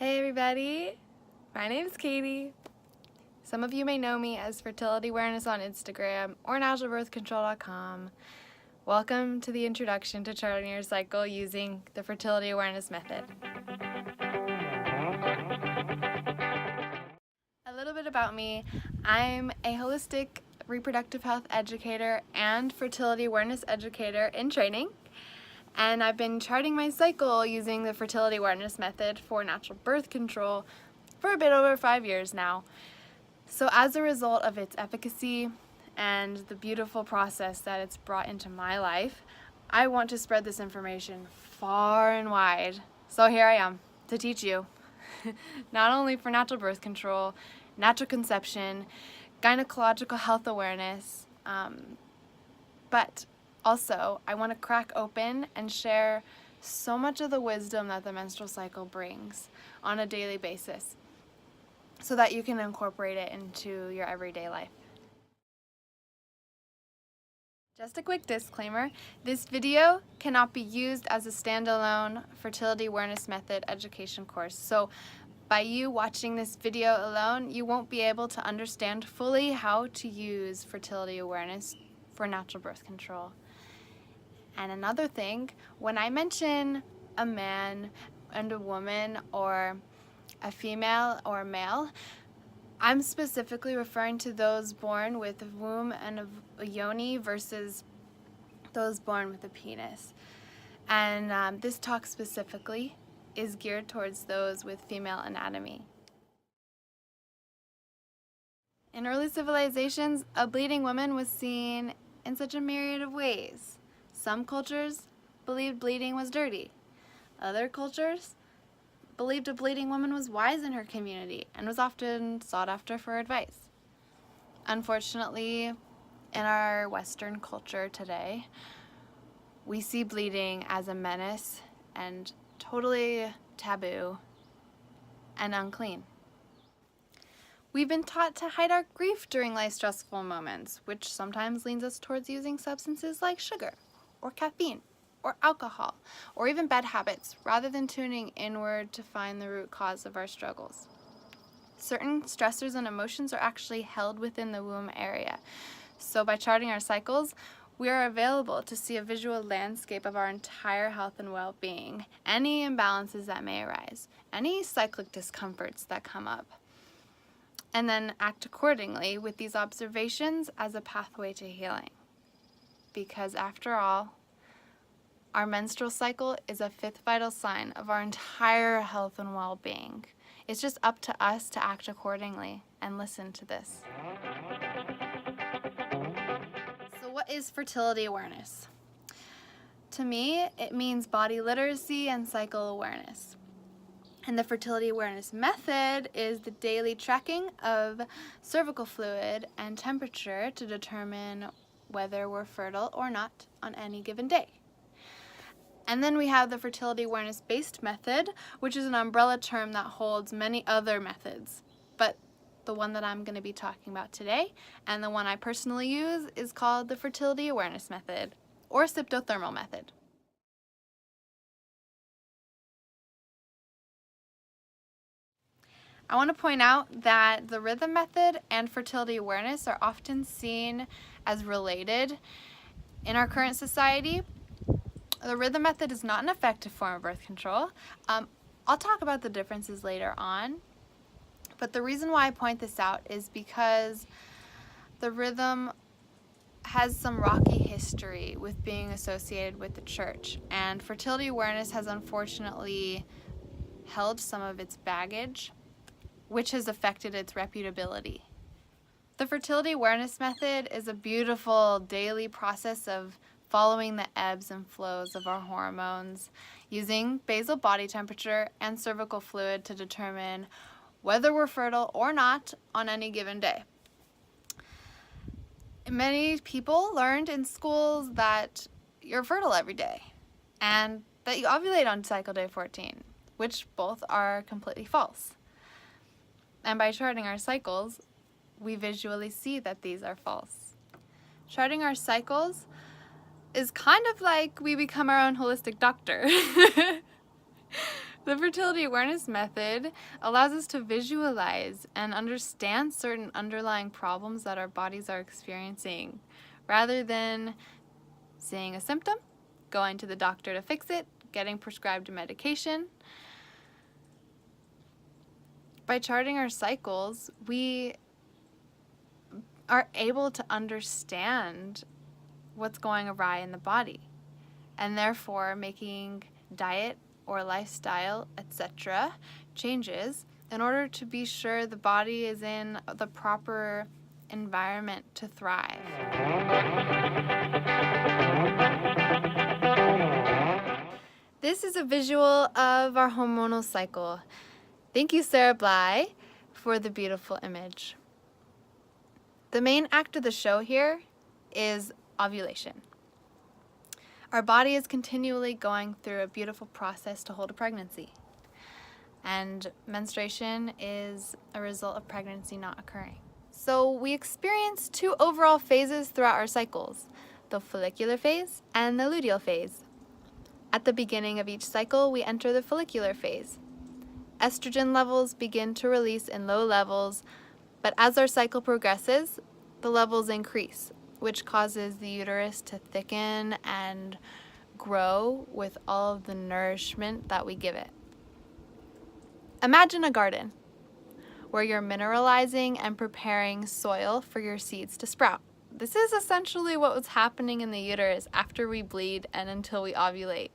Hey everybody, my name is Katie. Some of you may know me as Fertility Awareness on Instagram or naturalbirthcontrol.com. Welcome to the introduction to charting your cycle using the Fertility Awareness method. A little bit about me. I'm a holistic reproductive health educator and fertility awareness educator in training. And I've been charting my cycle using the fertility awareness method for natural birth control for a bit over 5 years now. So as a result of its efficacy and the beautiful process that it's brought into my life, I want to spread this information far and wide. So here I am to teach you, not only for natural birth control, natural conception, gynecological health awareness, but also, I want to crack open and share so much of the wisdom that the menstrual cycle brings on a daily basis so that you can incorporate it into your everyday life. Just a quick disclaimer, this video cannot be used as a standalone fertility awareness method education course. So by you watching this video alone, you won't be able to understand fully how to use fertility awareness for natural birth control. And another thing, when I mention a man and a woman or a female or a male, I'm specifically referring to those born with a womb and a yoni versus those born with a penis. And this talk specifically is geared towards those with female anatomy. In early civilizations, a bleeding woman was seen in such a myriad of ways. Some cultures believed bleeding was dirty. Other cultures believed a bleeding woman was wise in her community and was often sought after for advice. Unfortunately, in our Western culture today, we see bleeding as a menace and totally taboo and unclean. We've been taught to hide our grief during life's stressful moments, which sometimes leads us towards using substances like sugar, or caffeine, or alcohol, or even bad habits, rather than tuning inward to find the root cause of our struggles. Certain stressors and emotions are actually held within the womb area. So by charting our cycles, we are available to see a visual landscape of our entire health and well-being, any imbalances that may arise, any cyclic discomforts that come up, and then act accordingly with these observations as a pathway to healing. Because after all, our menstrual cycle is a fifth vital sign of our entire health and well-being. It's just up to us to act accordingly and listen to this. So what is fertility awareness? To me, it means body literacy and cycle awareness. And the fertility awareness method is the daily tracking of cervical fluid and temperature to determine whether we're fertile or not on any given day. And then we have the fertility awareness based method, which is an umbrella term that holds many other methods. But the one that I'm going to be talking about today, and the one I personally use, is called the fertility awareness method, or sympto-thermal method. I want to point out that the rhythm method and fertility awareness are often seen as related in our current society. The rhythm method is not an effective form of birth control. I'll talk about the differences later on, but the reason why I point this out is because the rhythm has some rocky history with being associated with the church, and fertility awareness has unfortunately held some of its baggage, which has affected its reputability. The fertility awareness method is a beautiful daily process of following the ebbs and flows of our hormones, using basal body temperature and cervical fluid to determine whether we're fertile or not on any given day. Many people learned in schools that you're fertile every day and that you ovulate on cycle day 14, which both are completely false. And by charting our cycles, we visually see that these are false. Charting our cycles is kind of like we become our own holistic doctor. The fertility awareness method allows us to visualize and understand certain underlying problems that our bodies are experiencing, rather than seeing a symptom, going to the doctor to fix it, getting prescribed medication. By charting our cycles, we are able to understand what's going awry in the body, and therefore making diet or lifestyle, etc. changes in order to be sure the body is in the proper environment to thrive. This is a visual of our hormonal cycle. Thank you, Sarah Bly, for the beautiful image. The main act of the show here is ovulation. Our body is continually going through a beautiful process to hold a pregnancy. And menstruation is a result of pregnancy not occurring. So we experience two overall phases throughout our cycles, the follicular phase and the luteal phase. At the beginning of each cycle, we enter the follicular phase. Estrogen levels begin to release in low levels, but as our cycle progresses, the levels increase, which causes the uterus to thicken and grow with all of the nourishment that we give it. Imagine a garden where you're mineralizing and preparing soil for your seeds to sprout. This is essentially what was happening in the uterus after we bleed and until we ovulate.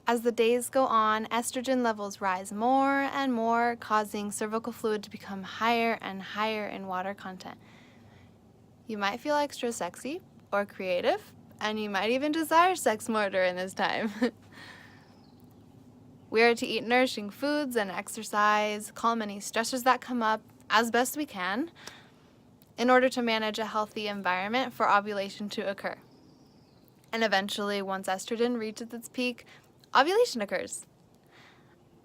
As the days go on, estrogen levels rise more and more, causing cervical fluid to become higher and higher in water content. You might feel extra sexy or creative, and you might even desire sex more during this time. We are to eat nourishing foods and exercise, calm any stressors that come up as best we can in order to manage a healthy environment for ovulation to occur. And eventually, once estrogen reaches its peak, ovulation occurs.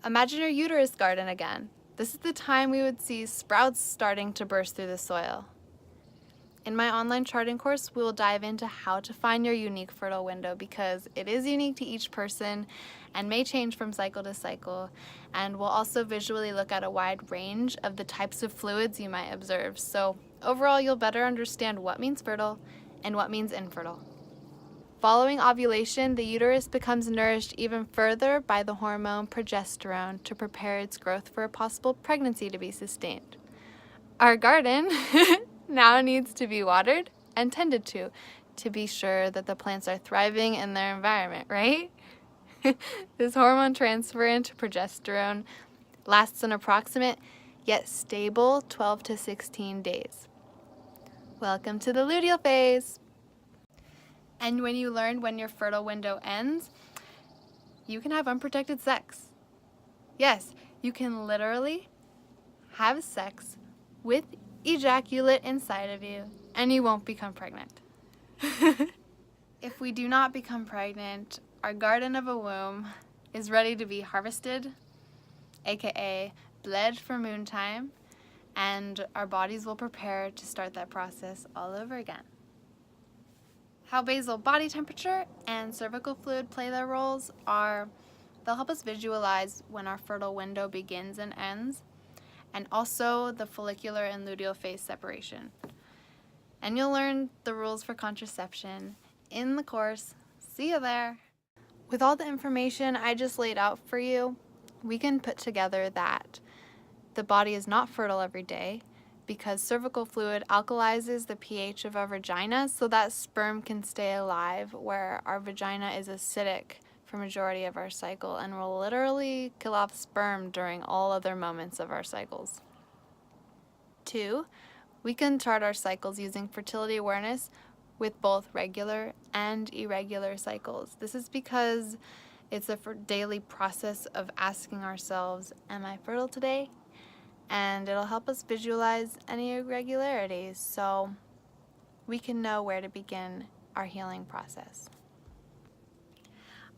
Imagine your uterus garden again. This is the time we would see sprouts starting to burst through the soil. In my online charting course, we will dive into how to find your unique fertile window because it is unique to each person and may change from cycle to cycle. And we'll also visually look at a wide range of the types of fluids you might observe. So overall, you'll better understand what means fertile and what means infertile. Following ovulation, the uterus becomes nourished even further by the hormone progesterone to prepare its growth for a possible pregnancy to be sustained. Our garden now needs to be watered and tended to be sure that the plants are thriving in their environment, right? This hormone transfer into progesterone lasts an approximate yet stable 12 to 16 days. Welcome to the luteal phase. And when you learn when your fertile window ends, you can have unprotected sex. Yes, you can literally have sex with ejaculate inside of you, and you won't become pregnant. If we do not become pregnant, our garden of a womb is ready to be harvested, aka bled for moon time, and our bodies will prepare to start that process all over again. How basal body temperature and cervical fluid play their roles are, they'll help us visualize when our fertile window begins and ends, and also the follicular and luteal phase separation. And you'll learn the rules for contraception in the course. See you there. With all the information I just laid out for you, we can put together that the body is not fertile every day because cervical fluid alkalizes the pH of our vagina so that sperm can stay alive, where our vagina is acidic for majority of our cycle and will literally kill off sperm during all other moments of our cycles. 2, we can chart our cycles using fertility awareness with both regular and irregular cycles. This is because it's a daily process of asking ourselves, am I fertile today? And it'll help us visualize any irregularities so we can know where to begin our healing process.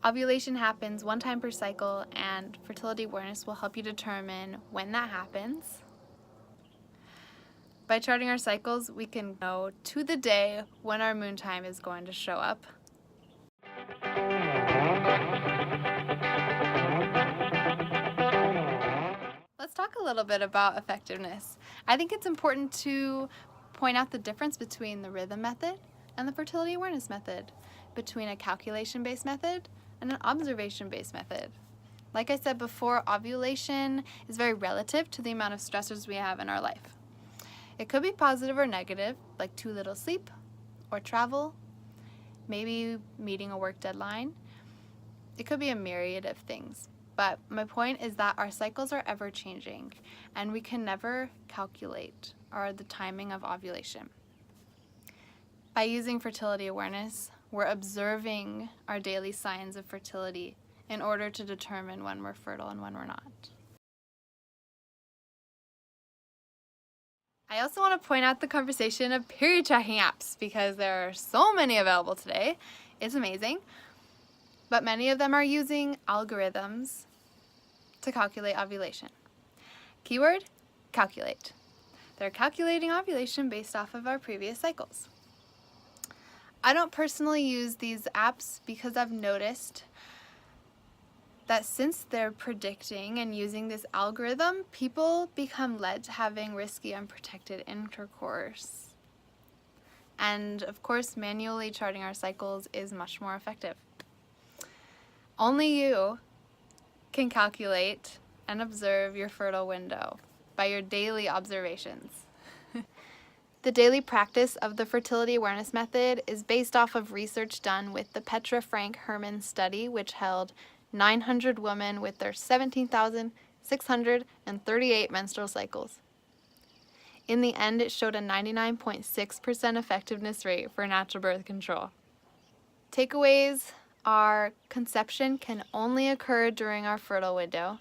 Ovulation happens one time per cycle, and fertility awareness will help you determine when that happens. By charting our cycles, we can know to the day when our moon time is going to show up. let's talk a little bit about effectiveness. I think it's important to point out the difference between the rhythm method and the fertility awareness method, between a calculation-based method and an observation-based method. Like I said before, ovulation is very relative to the amount of stressors we have in our life. It could be positive or negative, like too little sleep or travel, maybe meeting a work deadline. It could be a myriad of things. But my point is that our cycles are ever changing and we can never calculate the timing of ovulation. By using fertility awareness, we're observing our daily signs of fertility in order to determine when we're fertile and when we're not. I also want to point out the conversation of period tracking apps because there are so many available today. It's amazing. But many of them are using algorithms to calculate ovulation. Keyword, calculate. They're calculating ovulation based off of our previous cycles. I don't personally use these apps because I've noticed that since they're predicting and using this algorithm, people become led to having risky, unprotected intercourse. And of course, manually charting our cycles is much more effective. Only you can calculate and observe your fertile window by your daily observations. The daily practice of the fertility awareness method is based off of research done with the Petra Frank Herman study, which held 900 women with their 17,638 menstrual cycles. In the end, it showed a 99.6% effectiveness rate for natural birth control. Takeaways are: conception can only occur during our fertile window.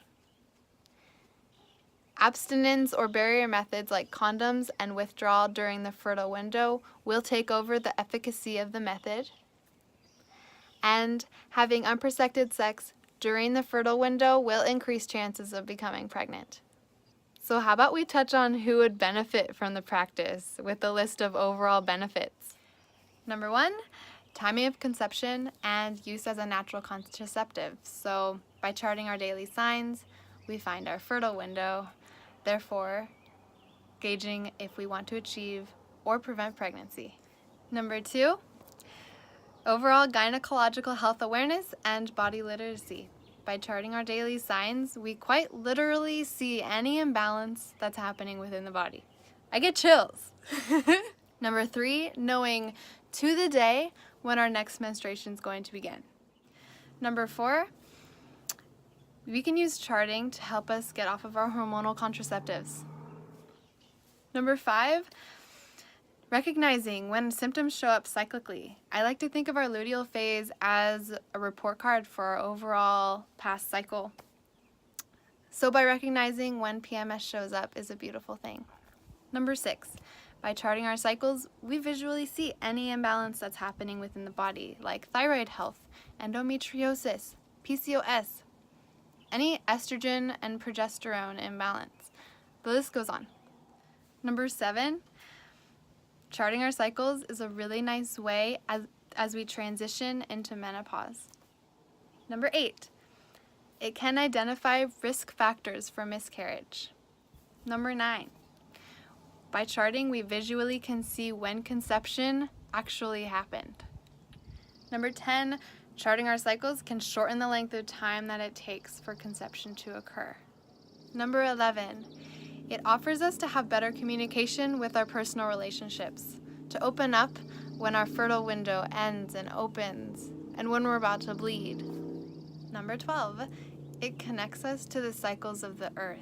Abstinence or barrier methods like condoms and withdrawal during the fertile window will take over the efficacy of the method. And having unprotected sex during the fertile window will increase chances of becoming pregnant. So how about we touch on who would benefit from the practice with a list of overall benefits. Number 1, timing of conception and use as a natural contraceptive. So by charting our daily signs, we find our fertile window, therefore gauging if we want to achieve or prevent pregnancy. Number 2, overall gynecological health awareness and body literacy. By charting our daily signs, we quite literally see any imbalance that's happening within the body. I get chills. Number 3, knowing to the day when our next menstruation is going to begin. Number 4, we can use charting to help us get off of our hormonal contraceptives. Number 5, recognizing when symptoms show up cyclically. I like to think of our luteal phase as a report card for our overall past cycle. So by recognizing when PMS shows up is a beautiful thing. Number 6, by charting our cycles, we visually see any imbalance that's happening within the body, like thyroid health, endometriosis, PCOS, any estrogen and progesterone imbalance. The list goes on. Number 7, charting our cycles is a really nice way as we transition into menopause. Number 8, it can identify risk factors for miscarriage. Number 9, by charting, we visually can see when conception actually happened. Number 10, charting our cycles can shorten the length of time that it takes for conception to occur. Number 11, it offers us to have better communication with our personal relationships, to open up when our fertile window ends and opens, and when we're about to bleed. Number 12, it connects us to the cycles of the earth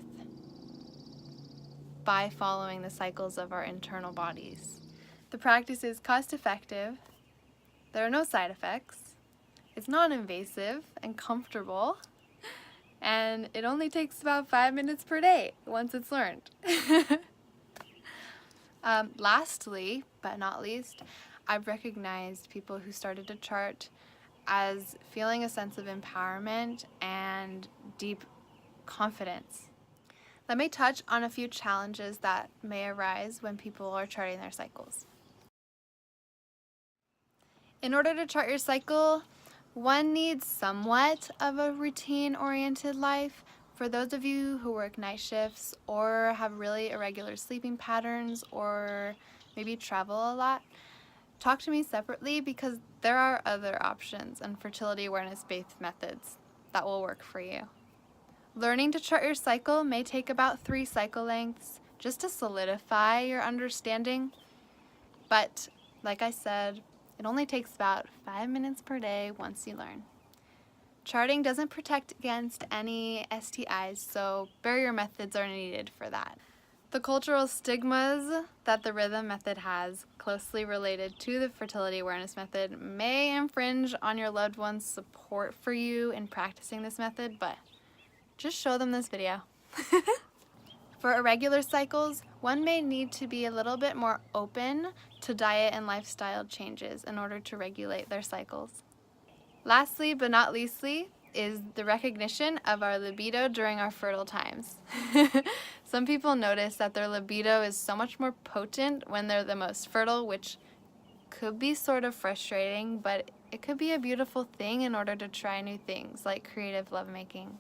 by following the cycles of our internal bodies. The practice is cost-effective, there are no side effects, it's non-invasive and comfortable, and it only takes about 5 minutes per day once it's learned. Lastly, but not least, I've recognized people who started to chart as feeling a sense of empowerment and deep confidence. Let me touch on a few challenges that may arise when people are charting their cycles. In order to chart your cycle, one needs somewhat of a routine-oriented life For those of you who work night shifts or have really irregular sleeping patterns or maybe travel a lot, talk to me separately because there are other options and fertility awareness-based methods that will work for you. Learning to chart your cycle may take about 3 cycle lengths just to solidify your understanding, but like I said, it only takes about 5 minutes per day once you learn. Charting doesn't protect against any STIs, so barrier methods are needed for that. The cultural stigmas that the rhythm method has, closely related to the fertility awareness method, may infringe on your loved one's support for you in practicing this method, but just show them this video. For irregular cycles, one may need to be a little bit more open to diet and lifestyle changes in order to regulate their cycles. Lastly, but not leastly, is the recognition of our libido during our fertile times. Some people notice that their libido is so much more potent when they're the most fertile, which could be sort of frustrating, but it could be a beautiful thing in order to try new things like creative lovemaking.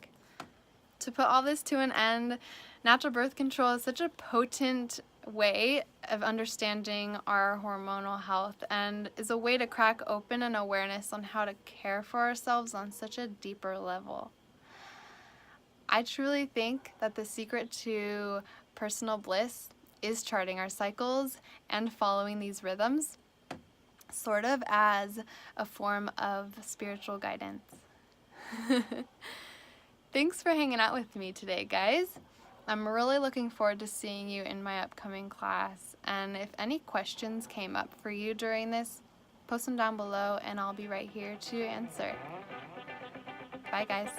To put all this to an end, natural birth control is such a potent way of understanding our hormonal health and is a way to crack open an awareness on how to care for ourselves on such a deeper level. I truly think that the secret to personal bliss is charting our cycles and following these rhythms, sort of as a form of spiritual guidance. Thanks for hanging out with me today, guys. I'm really looking forward to seeing you in my upcoming class, and if any questions came up for you during this, post them down below and I'll be right here to answer. Bye, guys.